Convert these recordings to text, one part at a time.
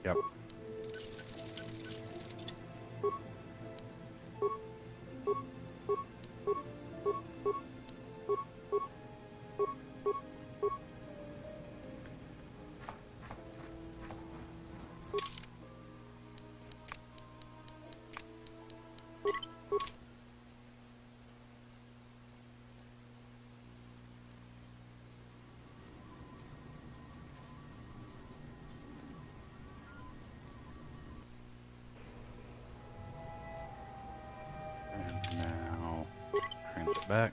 Yep. And now transit back.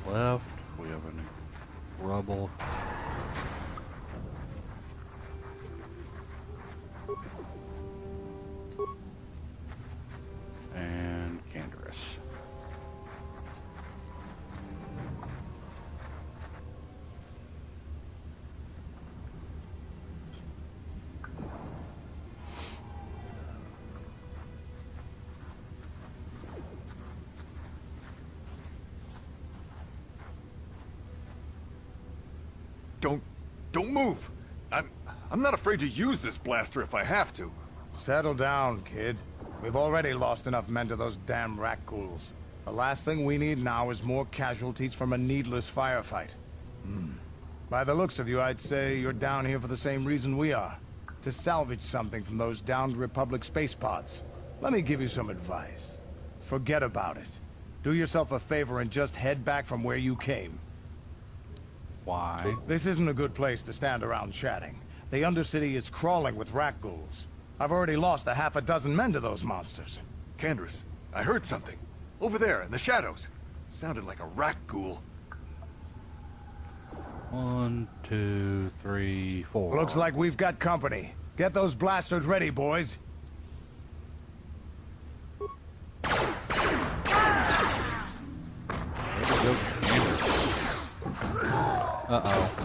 Left, we have a new rubble. And Candaris. Don't move! I'm not afraid to use this blaster if I have to. Settle down, kid. We've already lost enough men to those damn rat ghouls. The last thing we need now is more casualties from a needless firefight. By the looks of you, I'd say you're down here for the same reason we are. To salvage something from those downed Republic space pods. Let me give you some advice. Forget about it. Do yourself a favor and just head back from where you came. Why? This isn't a good place to stand around chatting. The Undercity is crawling with rat ghouls. I've already lost a half a dozen men to those monsters. Candaris, I heard something. Over there, in the shadows. Sounded like a rat ghoul. 1, 2, 3, 4. Looks like we've got company. Get those blasters ready, boys. Uh-oh.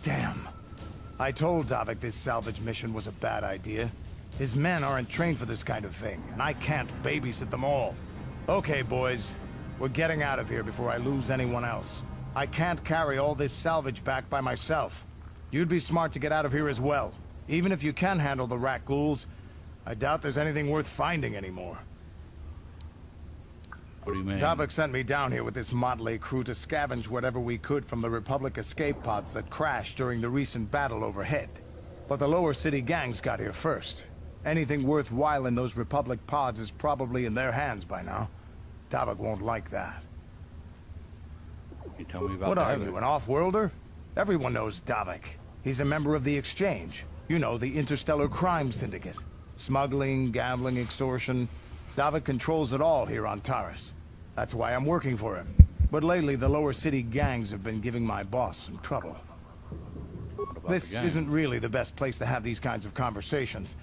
Damn. I told Davik this salvage mission was a bad idea. His men aren't trained for this kind of thing, and I can't babysit them all. Okay, boys. We're getting out of here before I lose anyone else. I can't carry all this salvage back by myself. You'd be smart to get out of here as well. Even if you can handle the rat ghouls, I doubt there's anything worth finding anymore. What do you mean? Davik sent me down here with this motley crew to scavenge whatever we could from the Republic escape pods that crashed during the recent battle overhead. But the lower city gangs got here first. Anything worthwhile in those Republic pods is probably in their hands by now. Davik won't like that. You tell me about What are Davik. you, an off-worlder? Everyone knows Davik. He's a member of the Exchange. You know, the interstellar crime syndicate. Smuggling, gambling, extortion. Davik controls it all here on Taris. That's why I'm working for him. But lately, the lower city gangs have been giving my boss some trouble. What about This the gang? isn't really the best place to have these kinds of conversations.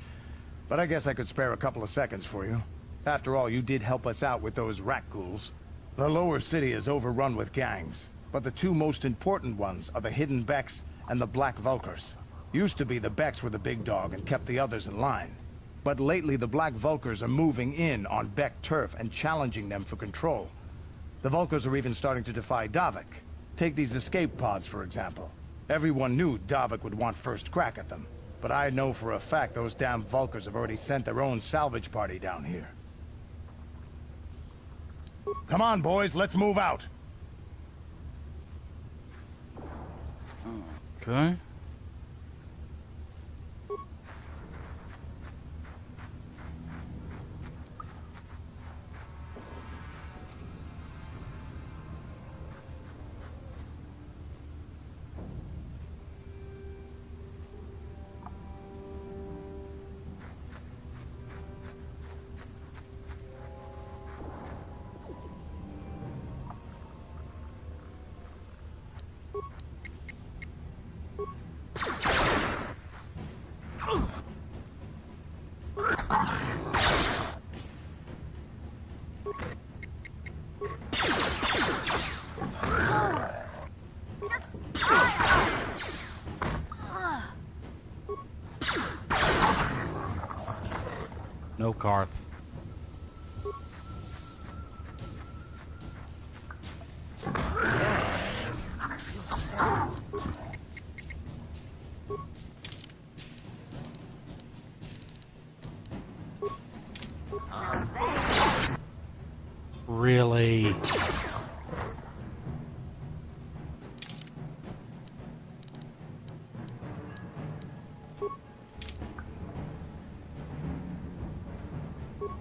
But I guess I could spare a couple of seconds for you. After all, you did help us out with those rat ghouls. The lower city is overrun with gangs. But the two most important ones are the Hidden Becks and the Black Vulkars. Used to be the Becks were the big dog and kept the others in line. But lately the Black Vulkars are moving in on Beck turf and challenging them for control. The Vulkars are even starting to defy Davik. Take these escape pods, for example. Everyone knew Davik would want first crack at them. But I know for a fact those damn Vulkars have already sent their own salvage party down here. Come on, boys, let's move out. Okay. No Karth. Really?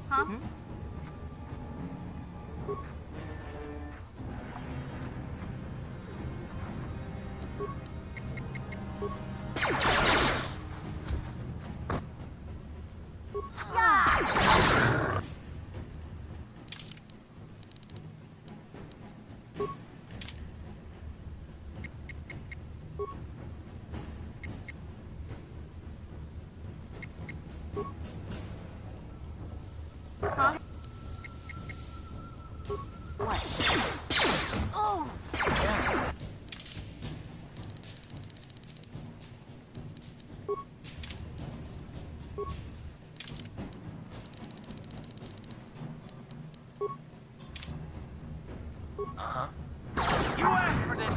Huh? Huh? What? Oh! Uh-huh. You asked for this!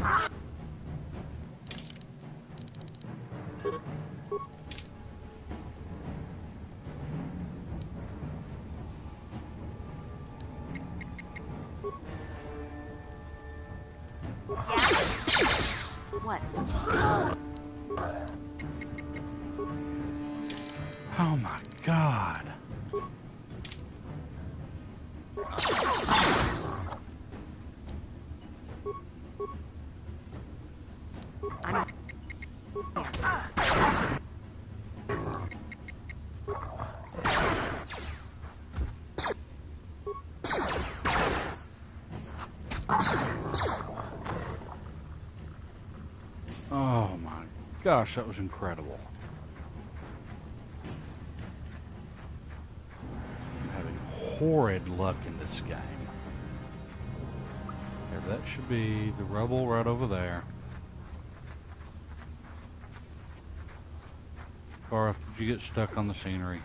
What? Oh my god. Oh my gosh, that was incredible. I'm having horrid luck in this game. There, that should be the rebel right over there. Garth, did you get stuck on the scenery?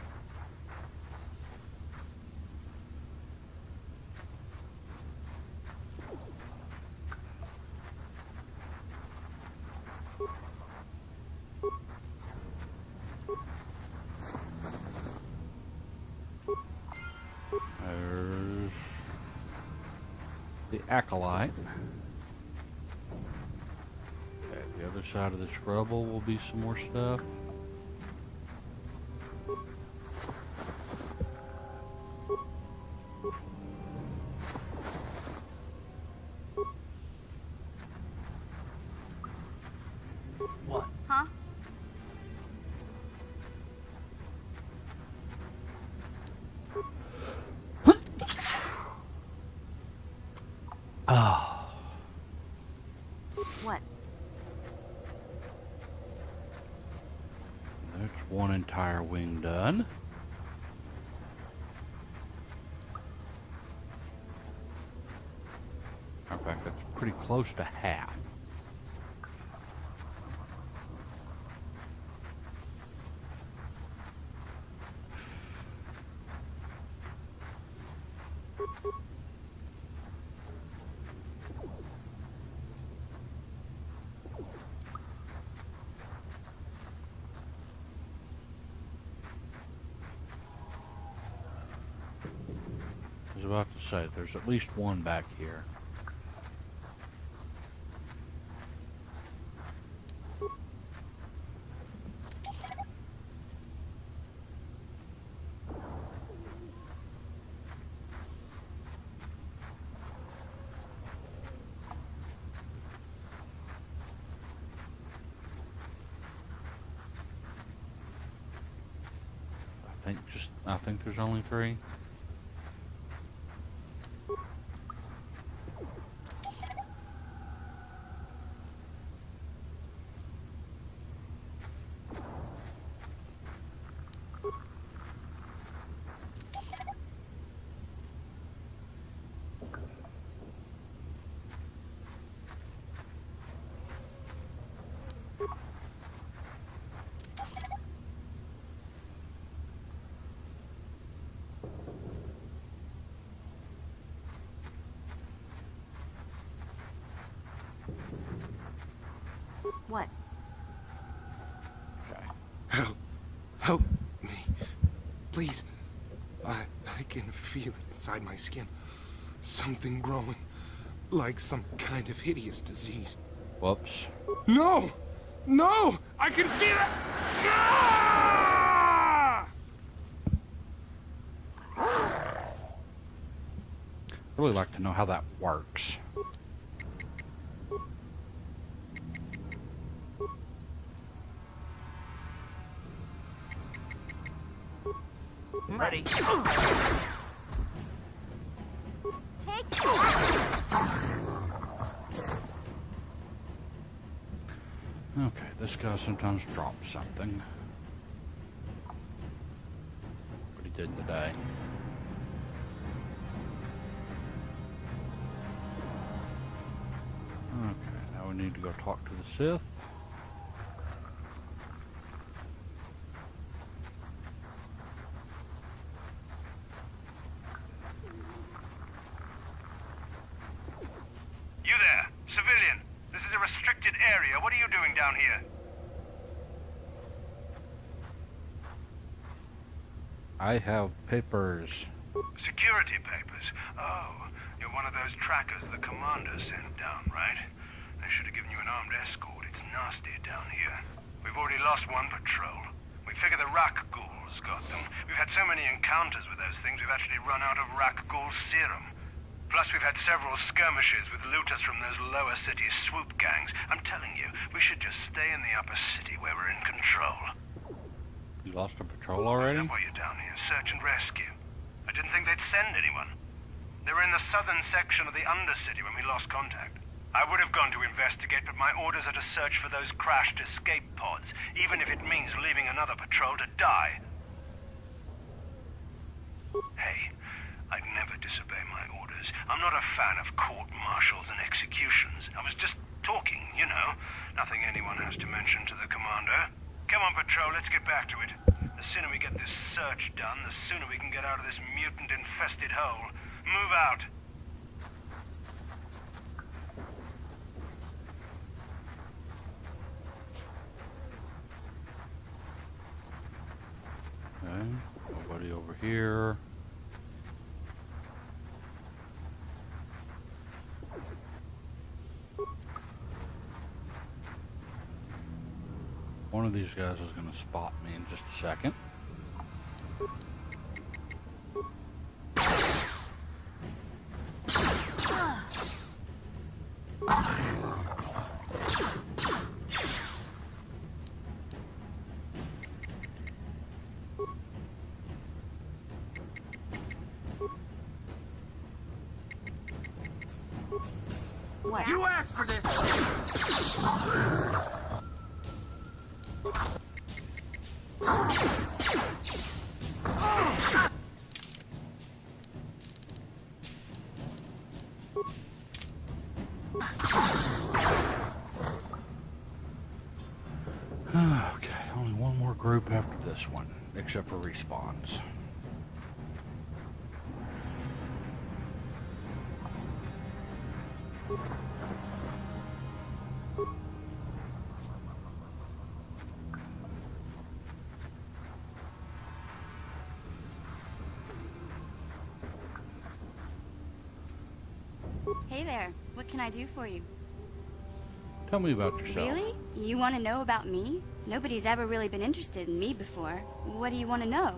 There's the acolyte. Okay, the other side of this rubble will be some more stuff. What? Huh? Oh. What? That's one entire wing done. In fact, that's pretty close to half. I was about to say, there's at least one back here. I think there's only 3. me. Please. I can feel it inside my skin. Something growing. Like some kind of hideous disease. Whoops. No! No! I can feel it! Ah! I'd really like to know how that works. Ready. Take Okay, this guy sometimes drops something. What he did today. Okay, now we need to go talk to the Sith. You there, civilian. This is a restricted area. What are you doing down here? I have papers. Security papers. Oh, you're one of those trackers the commander sent down, right? They should have given you an armed escort. It's nasty down here. We've already lost one patrol. We figure the Rak ghouls got them. We've had so many encounters with those things, we've actually run out of Rak ghoul serum. Plus, we've had several skirmishes with looters from those lower city Swoop gangs. I'm telling you, we should just stay in the upper city where we're in control. You lost a patrol already? Is that why you're down here? Search and rescue. I didn't think they'd send anyone. They were in the southern section of the Undercity when we lost contact. I would have gone to investigate, but my orders are to search for those crashed escape pods, even if it means leaving another patrol to die. Hey, I'd never disobey my orders. I'm not a fan of court-martials and executions. I was just talking, you know. Nothing anyone has to mention to the commander. Come on, patrol, let's get back to it. The sooner we get this search done, the sooner we can get out of this mutant-infested hole. Move out. Okay, nobody over here. One of these guys is going to spot me in just a second. what? You asked for this! Okay, only one more group after this one, except for respawns. Hey there. What can I do for you? Tell me about yourself. Really? You want to know about me? Nobody's ever really been interested in me before. What do you want to know?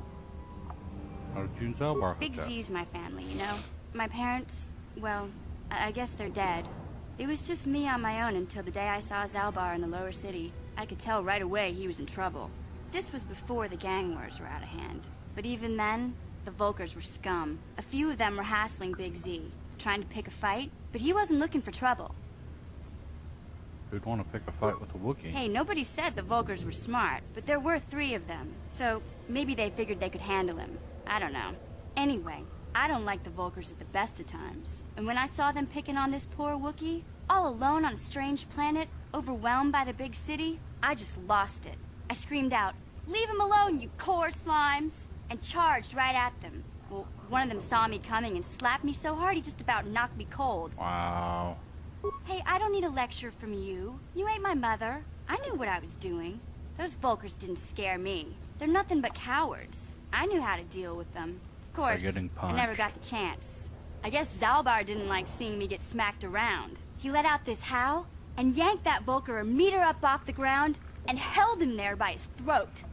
How did you and Zalbar Big hook up? Z's my family, you know? My parents, well, I guess they're dead. It was just me on my own until the day I saw Zalbar in the lower city. I could tell right away he was in trouble. This was before the gang wars were out of hand. But even then, the Vulkars were scum. A few of them were hassling Big Z, trying to pick a fight, but he wasn't looking for trouble. Who'd want to pick a fight with a Wookiee? Hey, nobody said the Vulkars were smart, but there were 3 of them. So, maybe they figured they could handle him. I don't know. Anyway, I don't like the Vulkars at the best of times. And when I saw them picking on this poor Wookiee, all alone on a strange planet, overwhelmed by the big city, I just lost it. I screamed out, "Leave him alone, you core slimes!" and charged right at them. Well, one of them saw me coming and slapped me so hard he just about knocked me cold. Wow. Hey, I don't need a lecture from you. You ain't my mother. I knew what I was doing. Those Vulkars didn't scare me. They're nothing but cowards. I knew how to deal with them. Of course, getting I never punched. got the chance. I guess Zalbar didn't like seeing me get smacked around. He let out this howl and yanked that Vulkar a meter up off the ground and held him there by his throat.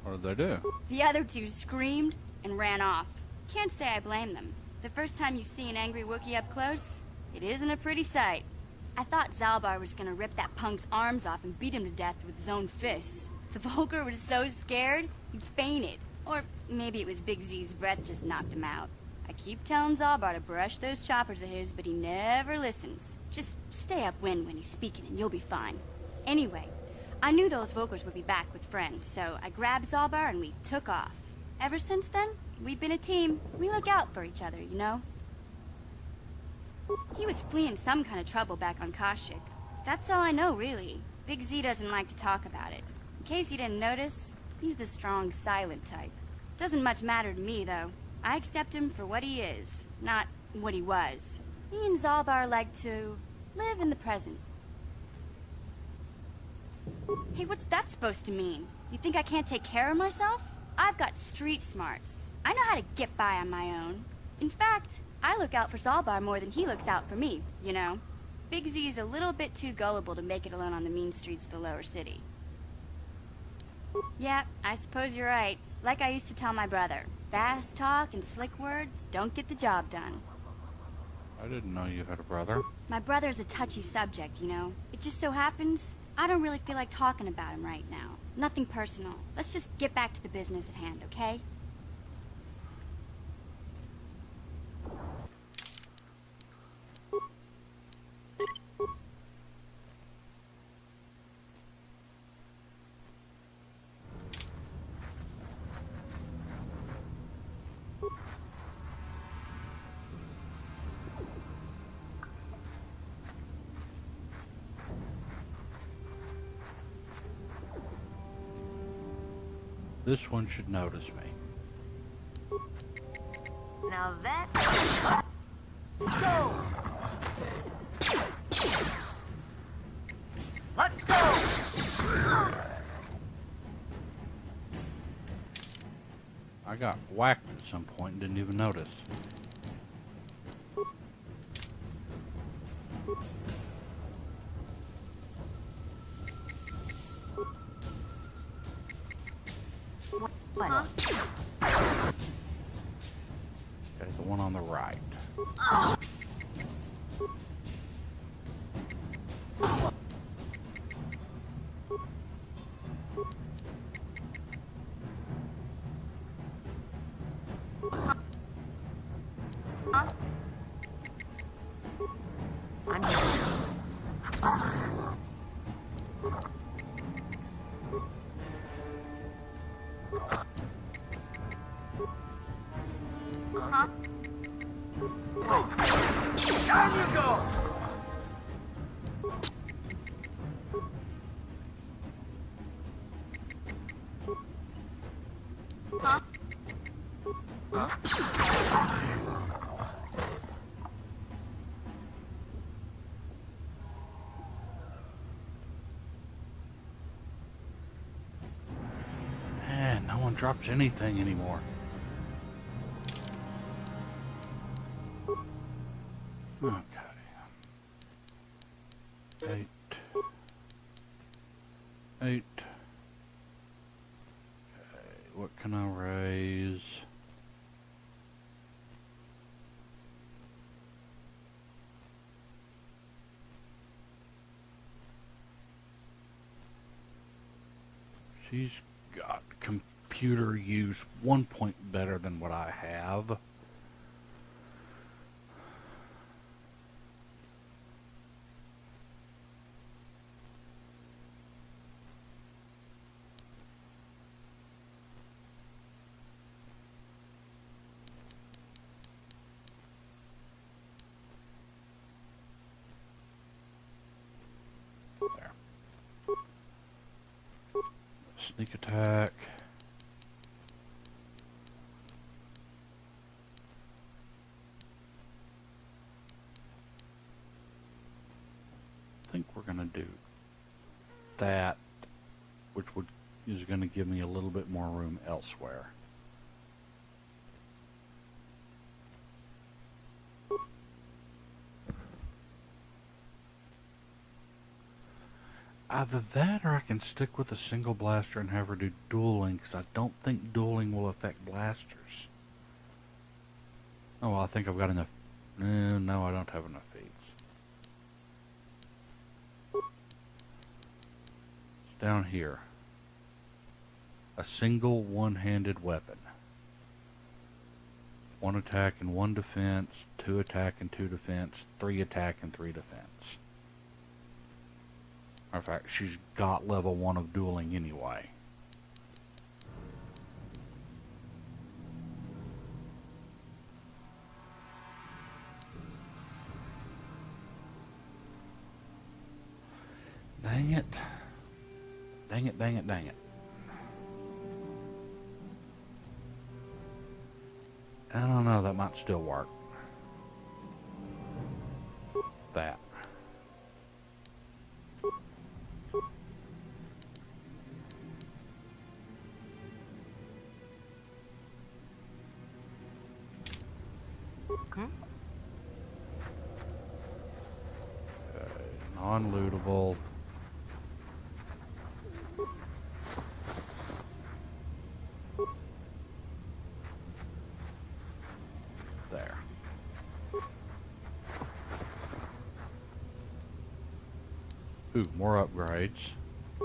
What did they do? The other two screamed and ran off. Can't say I blame them. The first time you see an angry Wookiee up close, it isn't a pretty sight. I thought Zalbar was gonna rip that punk's arms off and beat him to death with his own fists. The Vulkar was so scared, he fainted. Or maybe it was Big Z's breath just knocked him out. I keep telling Zalbar to brush those choppers of his, but he never listens. Just stay upwind when he's speaking and you'll be fine. Anyway, I knew those Vulkars would be back with friends, so I grabbed Zalbar and we took off. Ever since then, we've been a team. We look out for each other, you know? He was fleeing some kind of trouble back on Kashyyyk. That's all I know, really. Big Z doesn't like to talk about it. In case you didn't notice, he's the strong, silent type. Doesn't much matter to me, though. I accept him for what he is, not what he was. Me and Zalbar like to live in the present. Hey, what's that supposed to mean? You think I can't take care of myself? I've got street smarts. I know how to get by on my own. In fact, I look out for Zalbar more than he looks out for me, you know? Big Z's a little bit too gullible to make it alone on the mean streets of the lower city. Yeah, I suppose you're right. Like I used to tell my brother, fast talk and slick words don't get the job done. I didn't know you had a brother. My brother's a touchy subject, you know? It just so happens, I don't really feel like talking about him right now. Nothing personal. Let's just get back to the business at hand, okay? This one should notice me. Now that... Let's go! Let's go! I got whacked at some point and didn't even notice. Huh? Okay, the one on the right. Down you go! Huh? Man, no one drops anything anymore. Okay. 8. 8. Okay, what can I raise? She's got computer use 1 point better than what I have. There. Sneak attack. I think we're gonna do that, which would, is going to give me a little bit more room elsewhere. Either that or I can stick with a single blaster and have her do dueling, because I don't think dueling will affect blasters. Oh, well, I think I've got enough. No, I don't have enough feeds. It's down here. A single one-handed weapon. 1 attack and 1 defense, 2 attack and 2 defense, 3 attack and 3 defense. In fact, she's got level 1 of dueling anyway. Dang it. Dang it, dang it, dang it. I don't know, that might still work. That. Non-lootable. There. Ooh, more upgrades.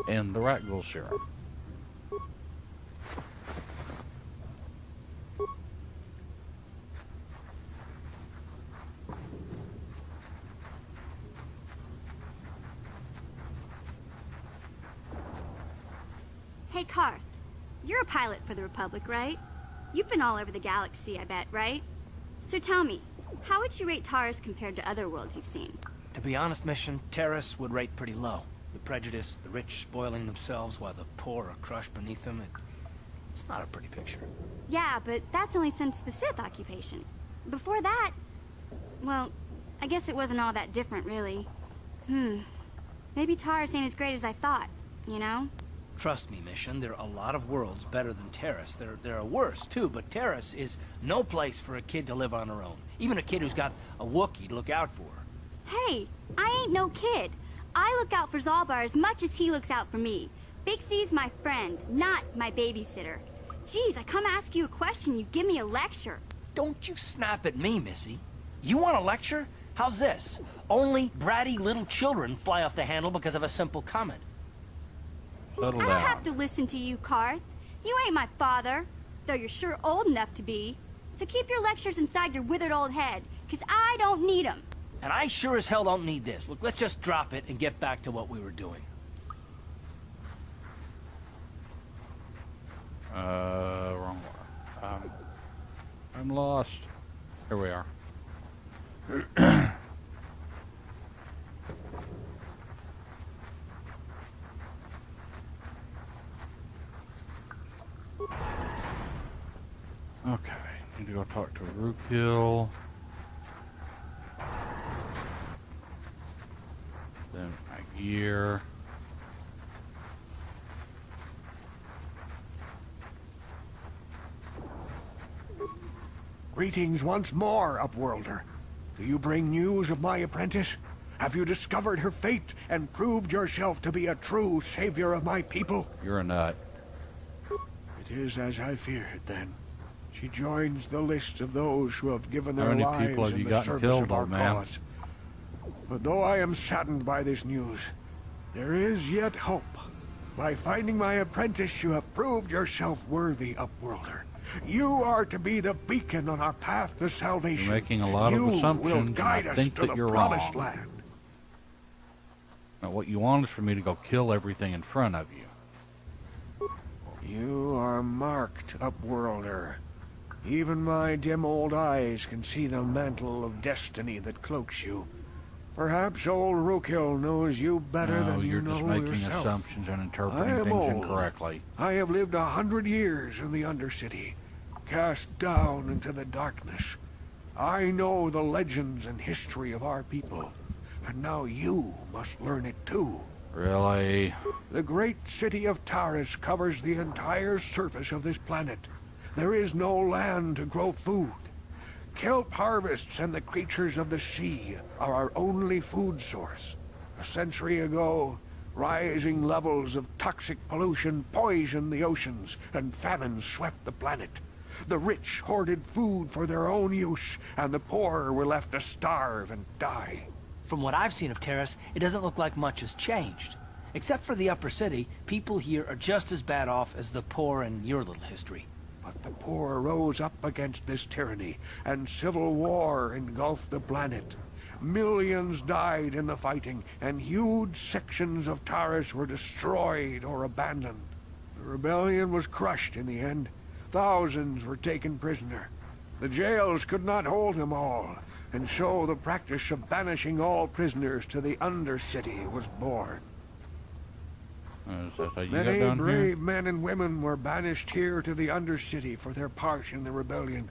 And the rat ghoul serum. Hey, Karth. You're a pilot for the Republic, right? You've been all over the galaxy, I bet, right? So tell me, how would you rate Taris compared to other worlds you've seen? To be honest, Mission, Taris would rate pretty low. The prejudice, the rich spoiling themselves while the poor are crushed beneath them, it's not a pretty picture. Yeah, but that's only since the Sith occupation. Before that, well, I guess it wasn't all that different, really. Maybe Taris ain't as great as I thought, you know? Trust me, Mission, there are a lot of worlds better than Taris. There are worse, too, but Taris is no place for a kid to live on her own. Even a kid who's got a Wookiee to look out for. Hey, I ain't no kid. I look out for Zalbar as much as he looks out for me. Big C's my friend, not my babysitter. Geez, I come ask you a question, you give me a lecture. Don't you snap at me, Missy. You want a lecture? How's this? Only bratty little children fly off the handle because of a simple comment. Settle I down. don't have to listen to you, Karth. You ain't my father, though you're sure old enough to be. So keep your lectures inside your withered old head, 'cause I don't need 'em. And I sure as hell don't need this. Look, let's just drop it and get back to what we were doing. Wrong one. I'm lost. Here we are. Okay, need to go talk to Rookhill. Then my gear. Greetings once more, Upworlder. Do you bring news of my apprentice? Have you discovered her fate and proved yourself to be a true savior of my people? You're a nut. It is as I feared, then. She joins the list of those who have given How their many people lives have in you the gotten service killed, of our old man? cause. But though I am saddened by this news, there is yet hope. By finding my apprentice, you have proved yourself worthy, Upworlder. You are to be the beacon on our path to salvation. You're making a lot of You assumptions, will and guide I us think to that the you're promised wrong. land. Now, what you want is for me to go kill everything in front of you. You are marked, Upworlder. Even my dim old eyes can see the mantle of destiny that cloaks you. Perhaps old Rookhill knows you better No, than you you're know just making yourself. assumptions and I interpreting am things old. incorrectly. I have lived 100 years in the Undercity, cast down into the darkness. I know the legends and history of our people, and now you must learn it too. Really? The great city of Taris covers the entire surface of this planet. There is no land to grow food. Kelp harvests and the creatures of the sea are our only food source. A century ago, rising levels of toxic pollution poisoned the oceans, and famine swept the planet. The rich hoarded food for their own use, and the poor were left to starve and die. From what I've seen of Taris, it doesn't look like much has changed. Except for the upper city, people here are just as bad off as the poor in your little history. But the poor rose up against this tyranny, and civil war engulfed the planet. Millions died in the fighting, and huge sections of Taris were destroyed or abandoned. The rebellion was crushed in the end. Thousands were taken prisoner. The jails could not hold them all, and so the practice of banishing all prisoners to the Undercity was born. Is that how you Many got down brave here? men and women were banished here to the Undercity for their part in the rebellion.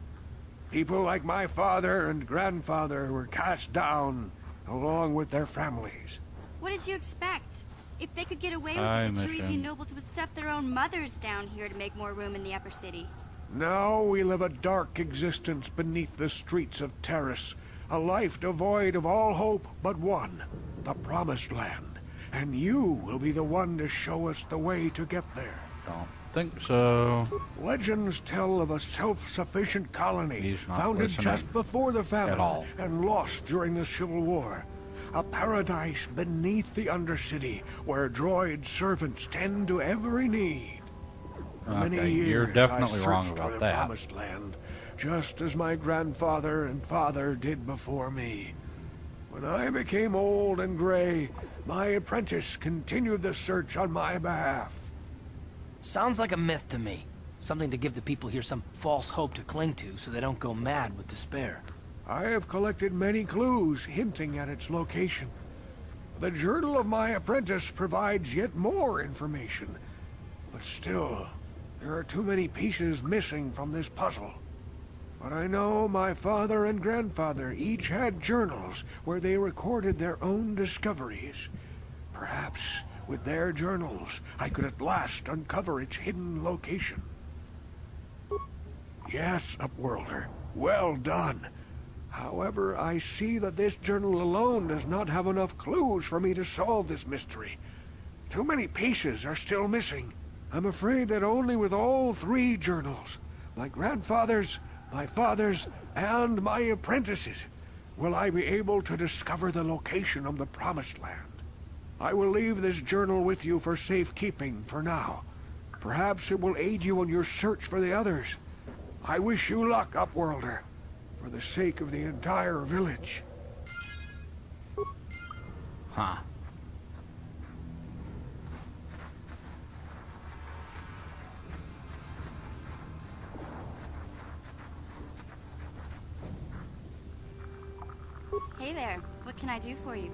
People like my father and grandfather were cast down, along with their families. What did you expect? If they could get away I with it, the miss Tarisian him. nobles would stuff their own mothers down here to make more room in the upper city. Now we live a dark existence beneath the streets of Taris, a life devoid of all hope but one, the Promised Land. And you will be the one to show us the way to get there. Don't think so. Legends tell of a self-sufficient colony He's not founded listening just before the famine at all. and lost during the Civil War. A paradise beneath the Undercity where droid servants tend to every need. For many Okay, years, you're definitely I wrong searched about for the that. Promised Land, just as my grandfather and father did before me. When I became old and gray, my apprentice continued the search on my behalf. Sounds like a myth to me. Something to give the people here some false hope to cling to so they don't go mad with despair. I have collected many clues hinting at its location. The journal of my apprentice provides yet more information. But still, there are too many pieces missing from this puzzle. But I know my father and grandfather each had journals where they recorded their own discoveries. Perhaps with their journals, I could at last uncover its hidden location. Yes, Upworlder, well done. However, I see that this journal alone does not have enough clues for me to solve this mystery. Too many pieces are still missing. I'm afraid that only with all three journals, my grandfather's, my father's, and my apprentice's, will I be able to discover the location of the Promised Land. I will leave this journal with you for safekeeping for now. Perhaps it will aid you in your search for the others. I wish you luck, Upworlder, for the sake of the entire village. Huh. Hey there, what can I do for you?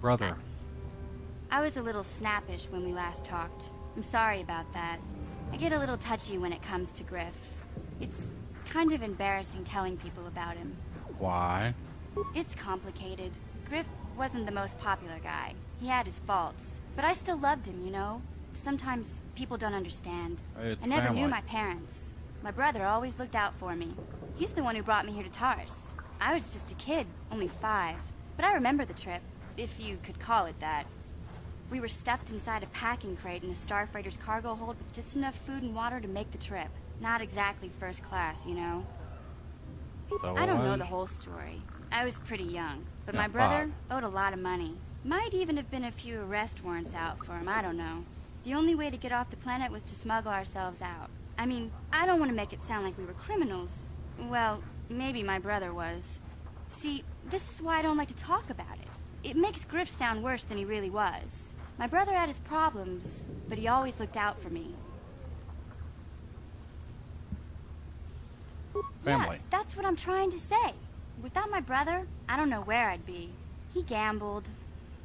Brother. I was a little snappish when we last talked. I'm sorry about that. I get a little touchy when it comes to Griff. It's kind of embarrassing telling people about him. Why? It's complicated. Griff wasn't the most popular guy. He had his faults. But I still loved him, you know? Sometimes people don't understand. It's I never knew family. my parents. My brother always looked out for me. He's the one who brought me here to Taris. I was just a kid, only 5. But I remember the trip, if you could call it that. We were stuffed inside a packing crate in a starfreighter's cargo hold with just enough food and water to make the trip. Not exactly first class, you know? So I don't know was- the whole story. I was pretty young, but Yeah, my brother owed a lot of money. Might even have been a few arrest warrants out for him, I don't know. The only way to get off the planet was to smuggle ourselves out. I mean, I don't want to make it sound like we were criminals. Well, maybe my brother was. See, this is why I don't like to talk about it. It makes Griff sound worse than he really was. My brother had his problems, but he always looked out for me. Family. Yeah, that's what I'm trying to say. Without my brother, I don't know where I'd be. He gambled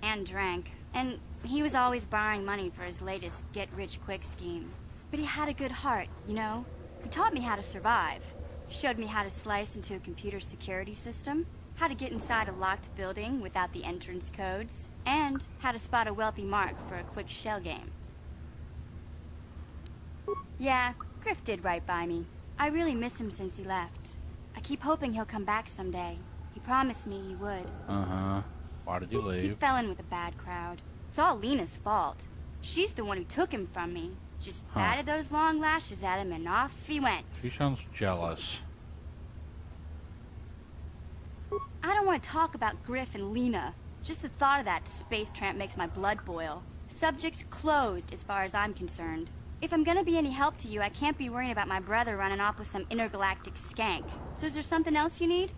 and drank, and he was always borrowing money for his latest get-rich-quick scheme. But he had a good heart, you know? He taught me how to survive. He showed me how to slice into a computer security system, how to get inside a locked building without the entrance codes. And how to spot a wealthy mark for a quick shell game. Yeah, Griff did right by me. I really miss him since he left. I keep hoping he'll come back someday. He promised me he would. Uh-huh. Why did you He leave? fell in with a bad crowd. It's all Lena's fault. She's the one who took him from me. Just batted those long lashes at him and off he went. She sounds jealous. I don't want to talk about Griff and Lena. Just the thought of that space tramp makes my blood boil. Subject's closed as far as I'm concerned. If I'm gonna be any help to you, I can't be worrying about my brother running off with some intergalactic skank. So is there something else you need?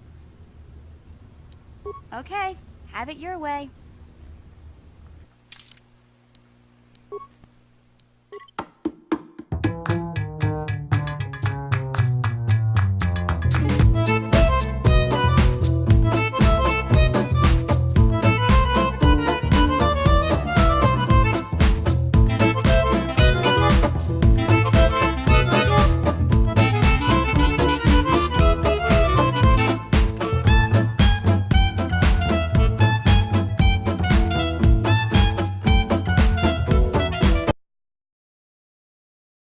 Okay, have it your way.